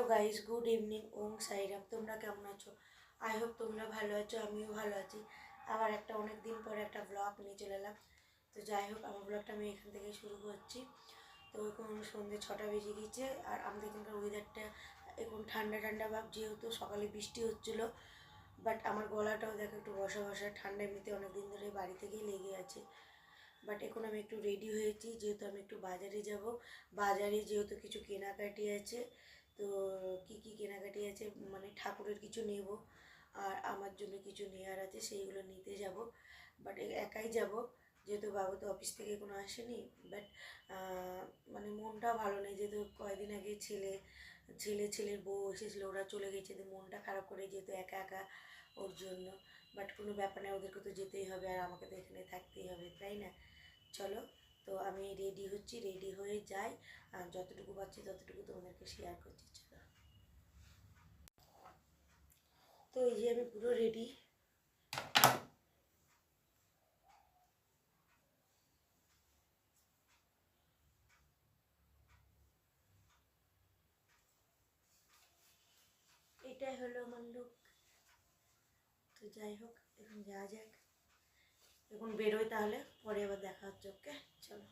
Hello guys, good evening. Om Sairam. তোমরা কেমন আছো? আই হোপ তোমরা ভালো আছো, আমিও ভালো আছি। আবার একটা অনেক দিন পরে একটা ব্লগ নিয়ে চলে এলাম। তো যাই হোক, আমার ব্লগটা আমি এখান থেকে শুরু করছি। তো এখন সন্ধ্যে 6টা বেজে গিয়েছে, আর আমাদের এখানকার ওয়েদারটা এখন ঠান্ডা ঠান্ডা ভাব, যেহেতু সকালে বৃষ্টি হচ্ছিলো। বাট আমার গলাটাও দেখো একটু বসা বসা, ঠান্ডা এমনিতে অনেক দিন ধরে বাড়ি থেকেই লেগে আছে। বাট এখন আমি একটু রেডি হয়েছি, যেহেতু আমি একটু বাজারে যাব। বাজারে যেহেতু কিছু কেনাকাটি আছে, তো কি কেনাকাটি আছে মানে ঠাকুরের কিছু নেব, আর আমার জন্য কিছু নেওয়ার আছে, সেইগুলো নিতে যাব। বাট একাই যাব, যেহেতু বাবু তো অফিস থেকে কোনো আসেনি। বাট মানে মনটা ভালো নেই, যেহেতু কয়েকদিন আগে ছেলের বউ এসেছিলো, ওরা চলে গেছে, তো মনটা খারাপ করে, যেহেতু একা একা ওর জন্য। বাট কোনো ব্যাপার না, ওদেরকে তো যেতেই হবে, আর আমাকে তো এখানে থাকতেই হবে, তাই না? চলো, তো আমি রেডি হচ্ছি, রেডি হয়ে যাই, আর যতটুকু পাচ্ছি ততটুকু তোমাদেরকে শেয়ার করছি। চলো, তো এই যে আমি পুরো রেডি। এটাই হলো আমার লুক। তো যাই হোক, এখন যাওয়া যাক, এখন বেরোই, তাহলে পরে আবার দেখা হচ্ছে। ওকে, চলো।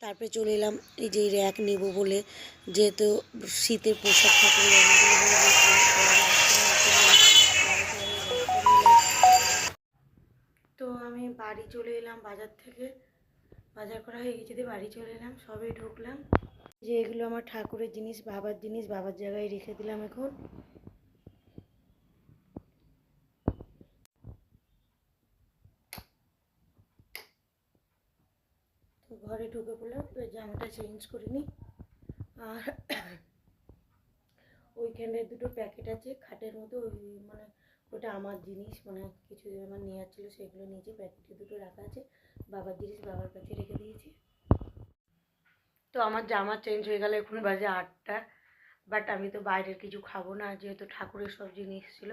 তারপরে চলে এলাম এই যে র্যাক নেব বলে, যেহেতু শীতের পোশাক থাকে। তো আমি বাড়ি চলে এলাম, বাজার থেকে বাজার করা হয়ে গেছে, দিয়ে বাড়ি চলে এলাম, সবে ঢুকলাম। যে এগুলো আমার ঠাকুরের জিনিস, বাবার জিনিস, বাবার জায়গায় রেখে দিলাম। এখন তো ঘরে ঢুকে পড়লাম, তো জামাটা চেঞ্জ করে নিই। আর ওইখানে দুটো প্যাকেট আছে খাটের মতো, ওই মানে ওটা আমার জিনিস, মানে কিছু আমার নেওয়ার ছিল, সেগুলো নিয়েছি। প্যাকেটে দুটো রাখা আছে, বাবার জিনিস বাবার কাছে রেখে দিয়েছি। তো আমার জামা চেঞ্জ হয়ে গেল, এখন বাজে 8টা। বাট আমি তো বাইরের কিছু খাবো না, যেহেতু ঠাকুরের সব জিনিস ছিল,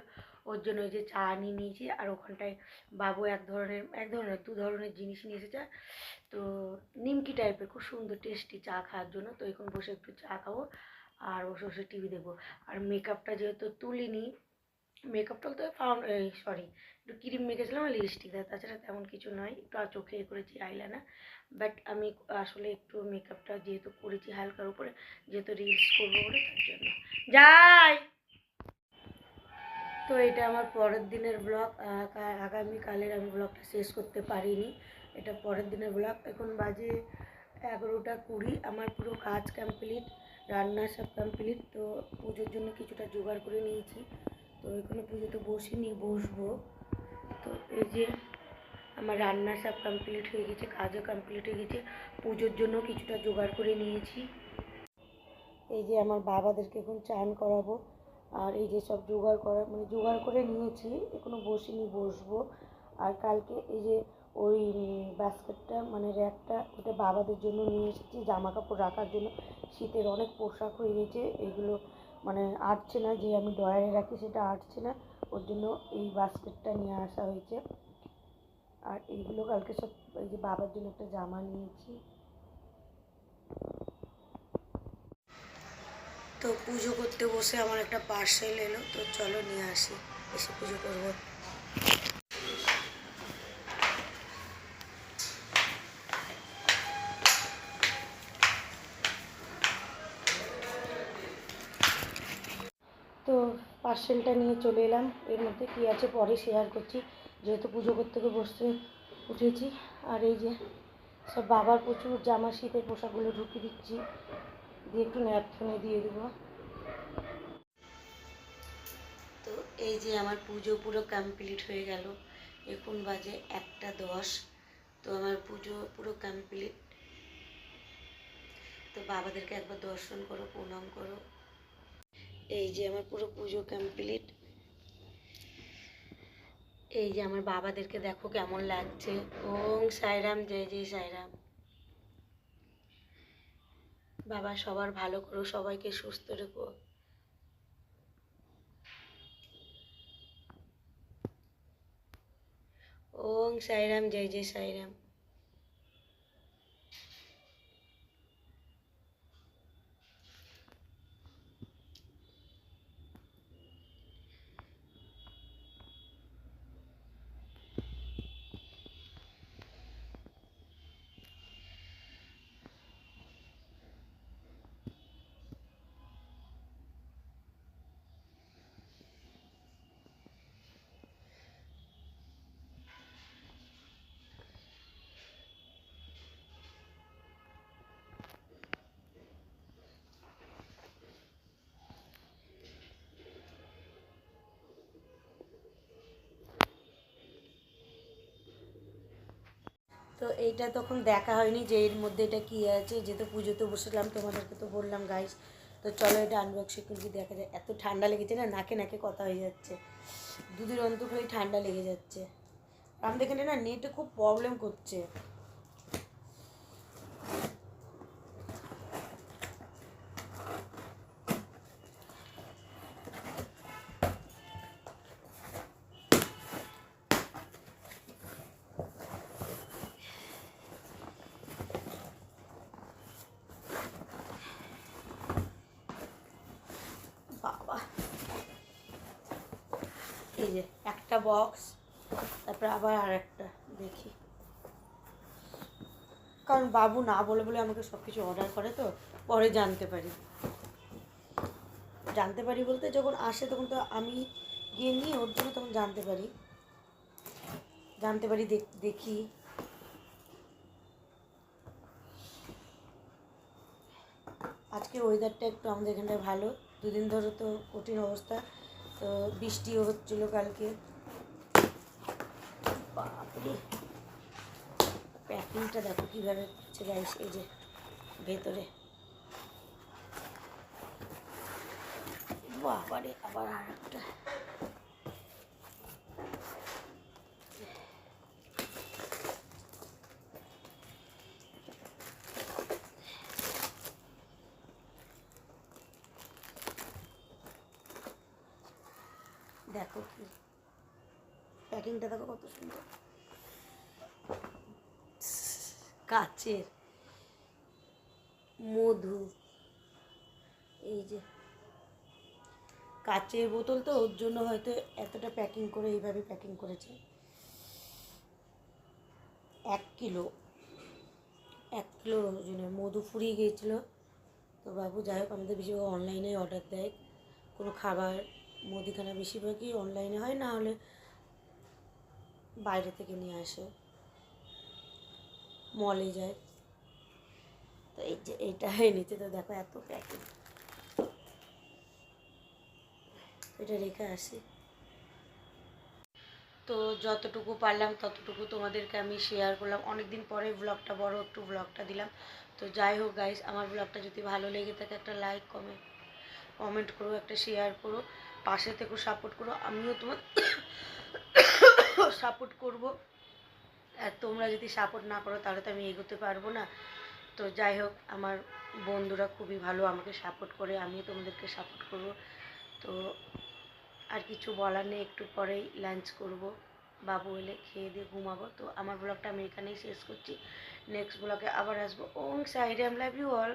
ওর জন্য ওই যে চা নিয়ে নিয়েছি। আর ওখানটায় বাবু এক ধরনের 2 ধরনের জিনিস নিয়ে এসেছে। তো নিমকি টাইপের, খুব সুন্দর টেস্টি চা খাওয়ার জন্য। তো এখন বসে একটু চা খাবো, আর বসে বসে টিভি দেখবো। আর মেকআপটা যেহেতু তুলিনি, মেকআপটা তো সরি, একটু ক্রিম মেখেছিলাম আর লিপস্টিক দেয়, তাছাড়া তেমন কিছু নয়। একটু চোখে করেছি আইলাইনার। বাট আমি আসলে একটু মেকআপটা যেহেতু করেছি হালকার উপরে, যেহেতু রিলস করবো বলে, তার জন্য যাই। তো এটা আমার পরের দিনের ব্লগ। আগামীকালের আমি ব্লগটা শেষ করতে পারিনি, এটা পরের দিনের ব্লগ। এখন বাজে 11টা 20। আমার পুরো কাজ কমপ্লিট, রান্না সব কমপ্লিট। তো পুজোর জন্য কিছুটা জোগাড় করে নিয়েছি। তো এখানে পুজোতে বসিনি, বসবো। তো এই যে আমার রান্না সব কমপ্লিট হয়ে গেছে, কাজও কমপ্লিট হয়ে গেছে, পুজোর জন্য কিছুটা জোগাড় করে নিয়েছি। এই যে আমার বাবাদেরকে এখন চান করাবো, আর এই যে সব জোগাড় করে নিয়েছি, এখনো বসিনি, বসবো। আর কালকে এই যে ওই বাস্কেটটা মানে র্যাকটা, ওটা বাবাদের জন্য নিয়ে এসেছি, জামা কাপড় রাখার জন্য। শীতের অনেক পোশাক হয়ে গেছে, এগুলো মানে আটছে না, যে আমি ড্রয়ারে রাখি সেটা আটছে না, ওর জন্য এই বাস্কেটটা নিয়ে আসা হয়েছে। আর এইগুলো কালকে সব, এই যে বাবার জন্য একটা জামা নিয়েছি। তো পুজো করতে বসে আমার একটা পার্সেল এলো, তো চলো নিয়ে আসি, এসে পুজো করবো। তো পার্সেলটা নিয়ে চলে এলাম, এর মধ্যে কী আছে পরে শেয়ার করছি, যেহেতু পুজো করতে বসতে উঠেছি। আর এই যে সব বাবার প্রচুর জামা, শীতের পোশাকগুলো ঢুকিয়ে দিচ্ছি, দিয়ে একটু ন্যাপথনে দিয়ে দেবো। তো এই যে আমার পুজো পুরো কমপ্লিট হয়ে গেল, এখন বাজে 1টা 10। তো আমার পুজো পুরো কমপ্লিট। তো বাবাদেরকে একবার দর্শন করো, প্রণাম করো। এই যে আমার পুরো পুজো কমপ্লিট। এই যে আমার বাবাদেরকে দেখো কেমন লাগছে। ওম সাইরাম, জয় জয় সাইরাম। বাবা সবার ভালো করো, সবাইকে সুস্থ রেখো। ওং সাইরাম, জয় জয় সাইরাম। তো এইটা তখন দেখা হয়নি যে এর মধ্যে এটা কী আছে, যেহেতু পুজোতে বসেছিলাম তোমাদেরকে তো বললাম গাইস। তো চলো এটা আনবক্সিং করে দেখা যায়। এত ঠান্ডা লেগেছে না, নাকে নাকে কথা হয়ে যাচ্ছে, দুদিন অন্তর খালি ঠান্ডা লেগে যাচ্ছে। আমাদের এখানে না নেটে খুব প্রবলেম করছে। বাবা, এই যে একটা বক্স, তারপরে আবার আর একটা দেখি, কারণ বাবু না বলে বলে আমাকে সব কিছু অর্ডার করে, তো পরে জানতে পারি বলতে যখন আসে তখন তো আমি গিয়ে নিই ওর জন্য, তখন জানতে পারি দেখি। আজকে ওয়েদারটা একটু আমাদের এখানটায় ভালো, দুদিন ধরে তো কঠিন অবস্থা, তো বৃষ্টিও হচ্ছিলো কালকে। বাপরে, প্যাকিংটা দেখো কীভাবে হচ্ছে গাইস, এই যে ভেতরে, বাবারে আবার আর একটা। দেখো কি প্যাকিংটা দেখো কত সুন্দর, কাচের মধু, এই যে কাচের বোতল, তো ওর জন্য হয়তো এতটা প্যাকিং করে এইভাবে প্যাকিং করেছে। 1 কিলো ওজনের মধু ফুরিয়ে গিয়েছিলো। তো বাবু যাই হোক, আমাদের বেশিরভাগ অনলাইনে অর্ডার দেয়, কোনো খাবার মুদিখানা বেশিরভাগই অনলাইনে হয়, না হলে বাইরে থেকে নিয়ে আসে, মলে যায়। তো এই যে এইটা এনেছে, তো দেখো এত প্যাকিং, এটা রেখে আসি। তো যতটুকু পারলাম ততটুকু তোমাদেরকে আমি শেয়ার করলাম, অনেক দিন পরে ব্লগটা, বড় একটু ব্লগটা দিলাম। তো যাই হোক গাইস, আমার ব্লগটা যদি ভালো লেগে থাকে একটা লাইক কমেন্ট করো, একটা শেয়ার করো, পাশে থেকেও সাপোর্ট করো, আমিও তোমার সাপোর্ট করব। আর তোমরা যদি সাপোর্ট না করো তাহলে তো আমি এগোতে পারবো না। তো যাই হোক, আমার বন্ধুরা খুবই ভালো, আমাকে সাপোর্ট করে, আমিও তোমাদেরকে সাপোর্ট করব। তো আর কিছু বলার নেই, একটু পরেই লাঞ্চ করব, বাবু এলে খেয়ে দিয়ে ঘুমাবো। তো আমার ব্লগটা আমি এখানেই শেষ করছি, নেক্সট ব্লগে আবার আসবো। ওং সাইড, আই লাভ ইউ অল।